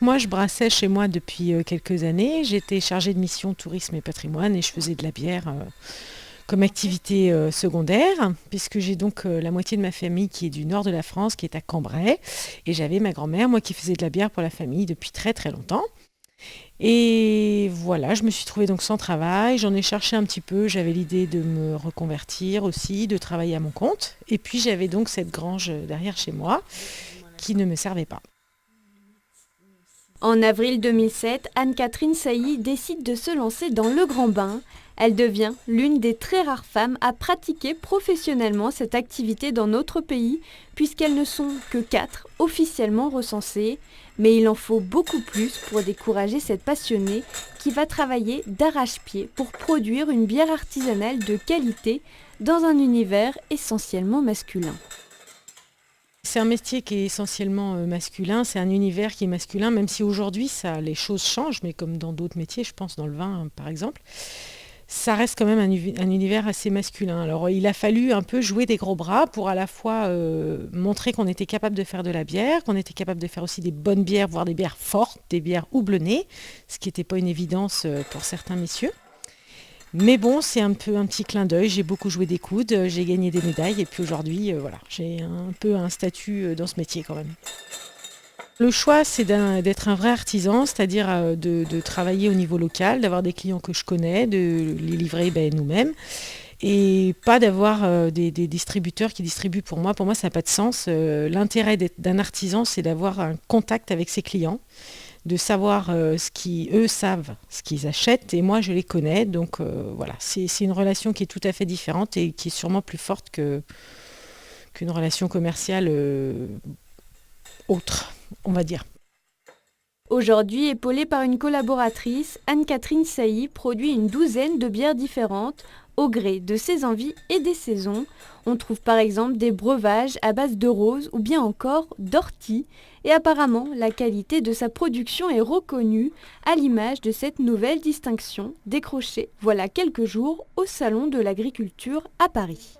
Moi, je brassais chez moi depuis quelques années. J'étais chargée de mission tourisme et patrimoine et je faisais de la bière comme activité secondaire, puisque j'ai donc la moitié de ma famille qui est du nord de la France, qui est à Cambrai. Et j'avais ma grand-mère, moi, qui faisait de la bière pour la famille depuis très très longtemps. Et voilà, je me suis trouvée donc sans travail. J'en ai cherché un petit peu. J'avais l'idée de me reconvertir aussi, de travailler à mon compte. Et puis j'avais donc cette grange derrière chez moi qui ne me servait pas. En avril 2007, Anne-Catherine Sailly décide de se lancer dans le grand bain. Elle devient l'une des très rares femmes à pratiquer professionnellement cette activité dans notre pays, puisqu'elles ne sont que 4 officiellement recensées. Mais il en faut beaucoup plus pour décourager cette passionnée qui va travailler d'arrache-pied pour produire une bière artisanale de qualité dans un univers essentiellement masculin. C'est un métier qui est essentiellement masculin, c'est un univers qui est masculin, même si aujourd'hui les choses changent, mais comme dans d'autres métiers, je pense dans le vin par exemple, ça reste quand même un univers assez masculin. Alors il a fallu un peu jouer des gros bras pour à la fois montrer qu'on était capable de faire de la bière, qu'on était capable de faire aussi des bonnes bières, voire des bières fortes, des bières houblonnées, ce qui n'était pas une évidence pour certains messieurs. Mais bon, c'est un peu un petit clin d'œil. J'ai beaucoup joué des coudes, j'ai gagné des médailles et puis aujourd'hui, voilà, j'ai un peu un statut dans ce métier quand même. Le choix, c'est d'être un vrai artisan, c'est-à-dire de travailler au niveau local, d'avoir des clients que je connais, de les livrer nous-mêmes et pas d'avoir des distributeurs qui distribuent pour moi. Pour moi, ça n'a pas de sens. L'intérêt d'un artisan, c'est d'avoir un contact avec ses clients, de savoir eux savent ce qu'ils achètent et moi je les connais. Donc voilà, c'est une relation qui est tout à fait différente et qui est sûrement plus forte qu'une relation commerciale autre, on va dire. Aujourd'hui, épaulée par une collaboratrice, Anne-Catherine Sailly produit une douzaine de bières différentes au gré de ses envies et des saisons. On trouve par exemple des breuvages à base de rose ou bien encore d'ortie. Et apparemment, la qualité de sa production est reconnue à l'image de cette nouvelle distinction décrochée voilà quelques jours au Salon de l'Agriculture à Paris.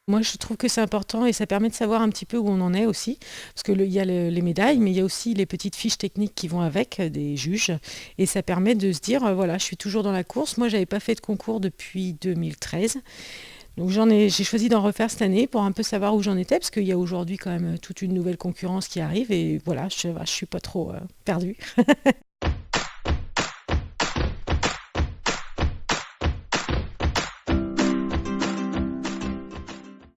Moi, je trouve que c'est important et ça permet de savoir un petit peu où on en est aussi. Parce qu'il y a les médailles, mais il y a aussi les petites fiches techniques qui vont avec, des juges. Et ça permet de se dire, voilà, je suis toujours dans la course. Moi, je n'avais pas fait de concours depuis 2013. Donc j'ai choisi d'en refaire cette année pour un peu savoir où j'en étais, parce qu'il y a aujourd'hui quand même toute une nouvelle concurrence qui arrive. Et voilà, je ne suis pas trop perdue.